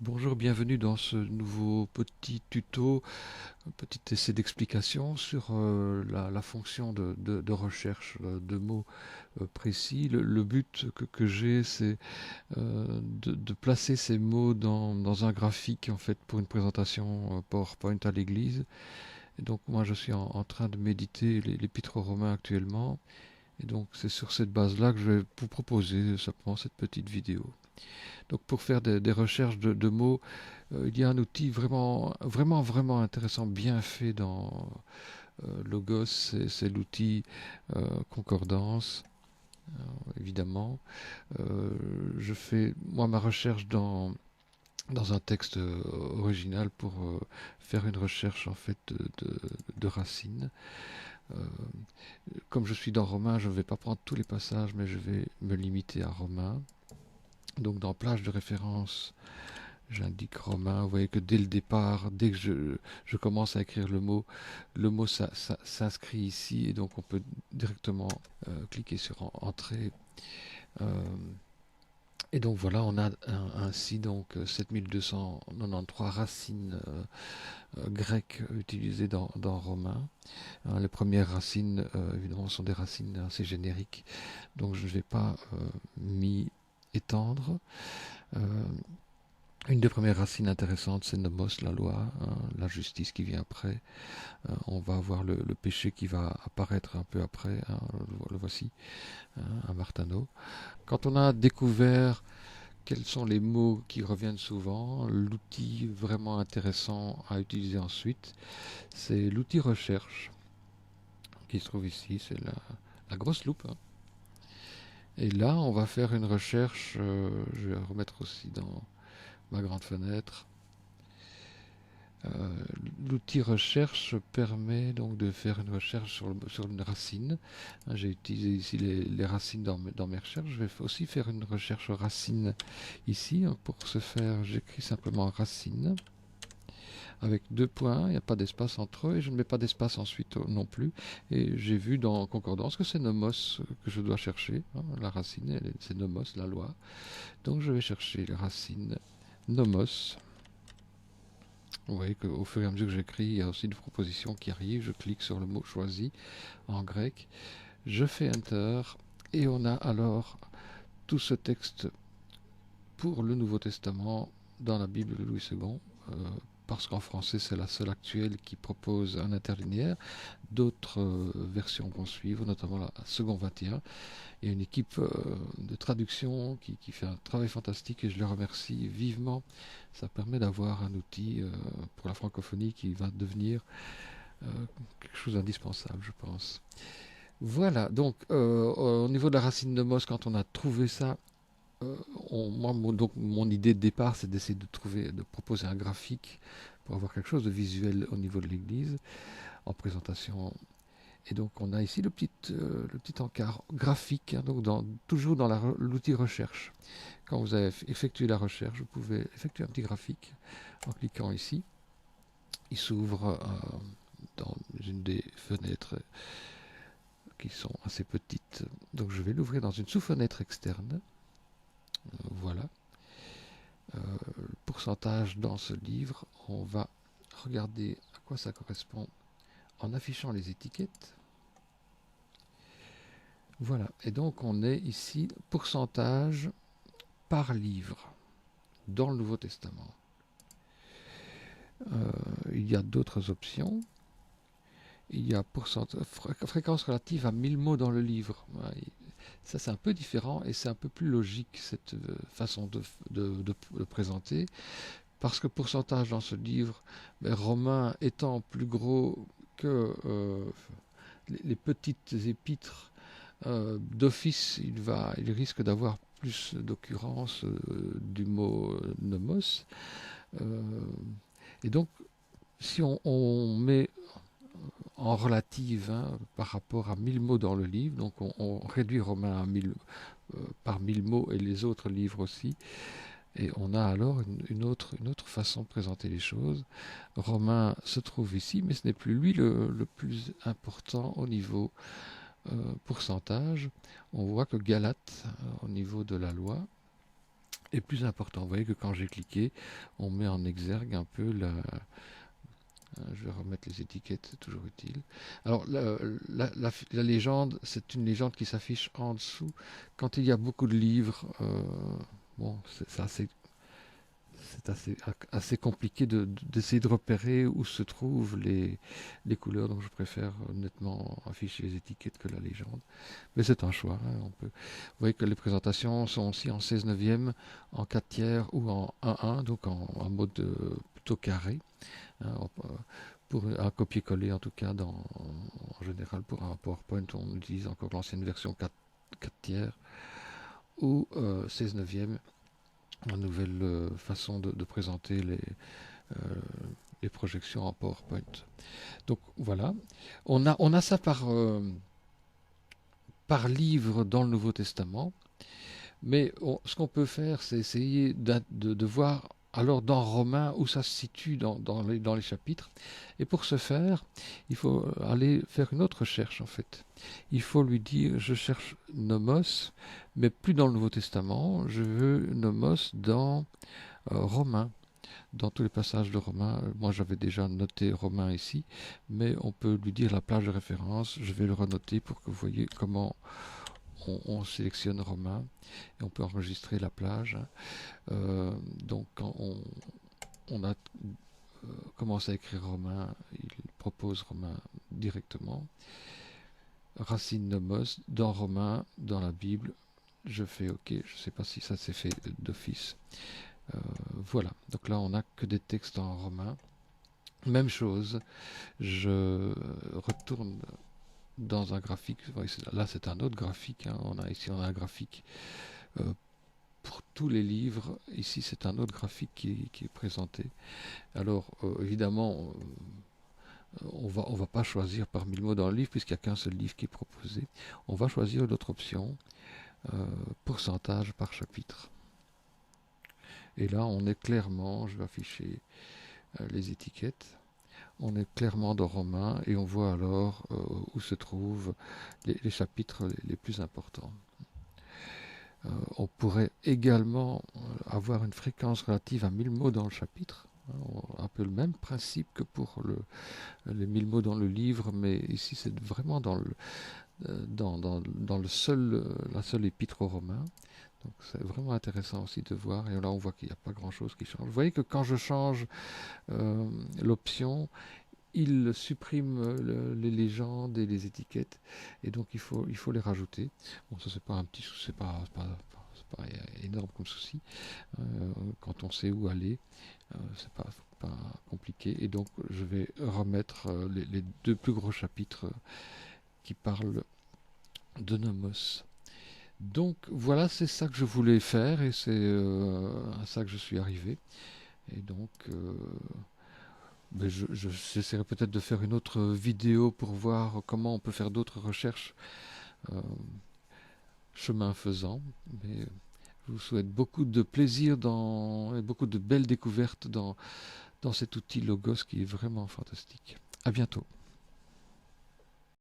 Bonjour, bienvenue dans ce nouveau petit tuto, un petit essai d'explication sur la fonction de recherche de mots précis. Le but que j'ai, c'est de placer ces mots dans un graphique en fait pour une présentation PowerPoint à l'église. Et donc moi je suis en train de méditer l'épître aux Romains actuellement. Et donc c'est sur cette base-là que je vais vous proposer simplement cette petite vidéo. Donc pour faire des recherches de mots, il y a un outil vraiment intéressant, bien fait dans Logos, c'est l'outil Concordance, évidemment. Je fais moi ma recherche dans un texte original pour faire une recherche en fait de racines. Euh, Comme je suis dans Romain, je ne vais pas prendre tous les passages, mais je vais me limiter à Romain. Donc dans plage de référence, j'indique Romain. Vous voyez que dès le départ, dès que je commence à écrire le mot s'inscrit ici et donc on peut directement cliquer sur Entrée. Euh, et donc voilà, on a ainsi donc 7293 racines grecques utilisées dans Romain. Hein, les premières racines, évidemment, sont des racines assez génériques, donc je ne vais pas m'y étendre. Euh, Une des premières racines intéressantes, c'est nomos, la loi, hein, la justice qui vient après. On va avoir le péché qui va apparaître un peu après, hein, le voici, hein, un Martano. Quand on a découvert quels sont les mots qui reviennent souvent, l'outil vraiment intéressant à utiliser ensuite, c'est l'outil recherche qui se trouve ici, c'est la grosse loupe, hein. Et là, on va faire une recherche, je vais remettre aussi dans ma grande fenêtre. Euh, L'outil recherche permet donc de faire une recherche sur une racine. Hein, j'ai utilisé ici les racines dans mes recherches. Je vais aussi faire une recherche racine ici. Hein. Pour ce faire, j'écris simplement racine avec deux points. Il n'y a pas d'espace entre eux et je ne mets pas d'espace ensuite non plus. Et j'ai vu dans Concordance que c'est nomos que je dois chercher. Hein. La racine, c'est nomos, la loi. Donc je vais chercher la racine nomos. Vous voyez qu'au fur et à mesure que j'écris, il y a aussi une proposition qui arrive. Je clique sur le mot choisi en grec. Je fais Enter. Et on a alors tout ce texte pour le Nouveau Testament dans la Bible de Louis II. Parce qu'en français, c'est la seule actuelle qui propose un interlinéaire. D'autres versions vont suivre, notamment la Second 21. Il y a une équipe de traduction qui fait un travail fantastique et je les remercie vivement. Ça permet d'avoir un outil pour la francophonie qui va devenir euh, quelque chose d'indispensable, je pense. Voilà, donc au niveau de la racine de Mos, quand on a trouvé ça, moi, donc, mon idée de départ, c'est d'essayer de proposer un graphique pour avoir quelque chose de visuel au niveau de l'église en présentation. Et donc on a ici le petit encart graphique, hein, donc toujours dans l'outil recherche. Quand vous avez effectué la recherche, vous pouvez effectuer un petit graphique en cliquant ici. Il s'ouvre dans une des fenêtres qui sont assez petites. Donc je vais l'ouvrir dans une sous-fenêtre externe. Voilà. Le pourcentage dans ce livre, on va regarder à quoi ça correspond en affichant les étiquettes. Voilà. Et donc on est ici pourcentage par livre dans le Nouveau Testament. Il y a d'autres options. Il y a fréquence relative à 1000 mots dans le livre. Ça, c'est un peu différent et c'est un peu plus logique, cette façon de présenter. Parce que pourcentage dans ce livre, Romain étant plus gros que les petites épîtres, d'office, il risque d'avoir plus d'occurrences du mot nomos. Euh, et donc, si on met en relative, hein, par rapport à 1000 mots dans le livre, donc on réduit Romain à 1000, par 1000 mots et les autres livres aussi, et on a alors une autre façon de présenter les choses. Romain se trouve ici, mais ce n'est plus lui le plus important au niveau pourcentage. On voit que Galate, au niveau de la loi, est plus important. Vous voyez que quand j'ai cliqué, on met en exergue un peu la... Je vais remettre les étiquettes, c'est toujours utile. Alors, la légende, c'est une légende qui s'affiche en dessous. Quand il y a beaucoup de livres, bon, c'est assez compliqué d'essayer de repérer où se trouvent les couleurs, donc je préfère nettement afficher les étiquettes que la légende. Mais c'est un choix, hein, vous voyez que les présentations sont aussi en 16 neuvième, en 4 tiers ou en 1-1, donc en mode plutôt carré, hein, pour un copier-coller en tout cas, en général pour un PowerPoint on utilise encore l'ancienne version 4 tiers ou 16 neuvième, la nouvelle façon de présenter euh, les projections en PowerPoint. Donc voilà, on a ça par livre dans le Nouveau Testament, mais ce qu'on peut faire, c'est essayer de voir alors dans Romains où ça se situe dans les chapitres. Et pour ce faire, il faut aller faire une autre recherche en fait. Il faut lui dire, je cherche nomos, mais plus dans le Nouveau Testament, je veux nomos dans Romains, dans tous les passages de Romains. Moi, j'avais déjà noté Romains ici, mais on peut lui dire la plage de référence. Je vais le renoter pour que vous voyez comment on sélectionne Romains et on peut enregistrer la plage. Donc, quand on a commencé à écrire Romains, il propose Romains directement. Racine nomos, dans Romains, dans la Bible, je fais OK. Je ne sais pas si ça s'est fait d'office. Voilà, donc là on n'a que des textes en romain. Même chose, je retourne dans un graphique. Là c'est un autre graphique, hein. On a un graphique pour tous les livres. Ici c'est un autre graphique qui est présenté. Alors évidemment, on va pas choisir parmi le mot dans le livre puisqu'il n'y a qu'un seul livre qui est proposé. On va choisir l'autre option, pourcentage par chapitre. Et là, on est clairement, je vais afficher les étiquettes, on est clairement dans Romains et on voit alors où se trouvent les chapitres les plus importants. On pourrait également avoir une fréquence relative à 1000 mots dans le chapitre, un peu le même principe que pour les 1000 mots dans le livre, mais ici c'est vraiment dans la seule épître aux Romains. Donc c'est vraiment intéressant aussi de voir, et là on voit qu'il n'y a pas grand chose qui change. Vous voyez que quand je change l'option, il supprime les légendes et les étiquettes, et donc il faut les rajouter. Bon, ça c'est pas un petit souci, c'est pas énorme comme souci. Quand on sait où aller, c'est pas compliqué. Et donc je vais remettre les deux plus gros chapitres qui parlent de Nomos. Donc voilà, c'est ça que je voulais faire et c'est à ça que je suis arrivé. Et donc, j'essaierai peut-être de faire une autre vidéo pour voir comment on peut faire d'autres recherches euh, chemin faisant. Mais je vous souhaite beaucoup de plaisir et beaucoup de belles découvertes dans cet outil Logos qui est vraiment fantastique. À bientôt.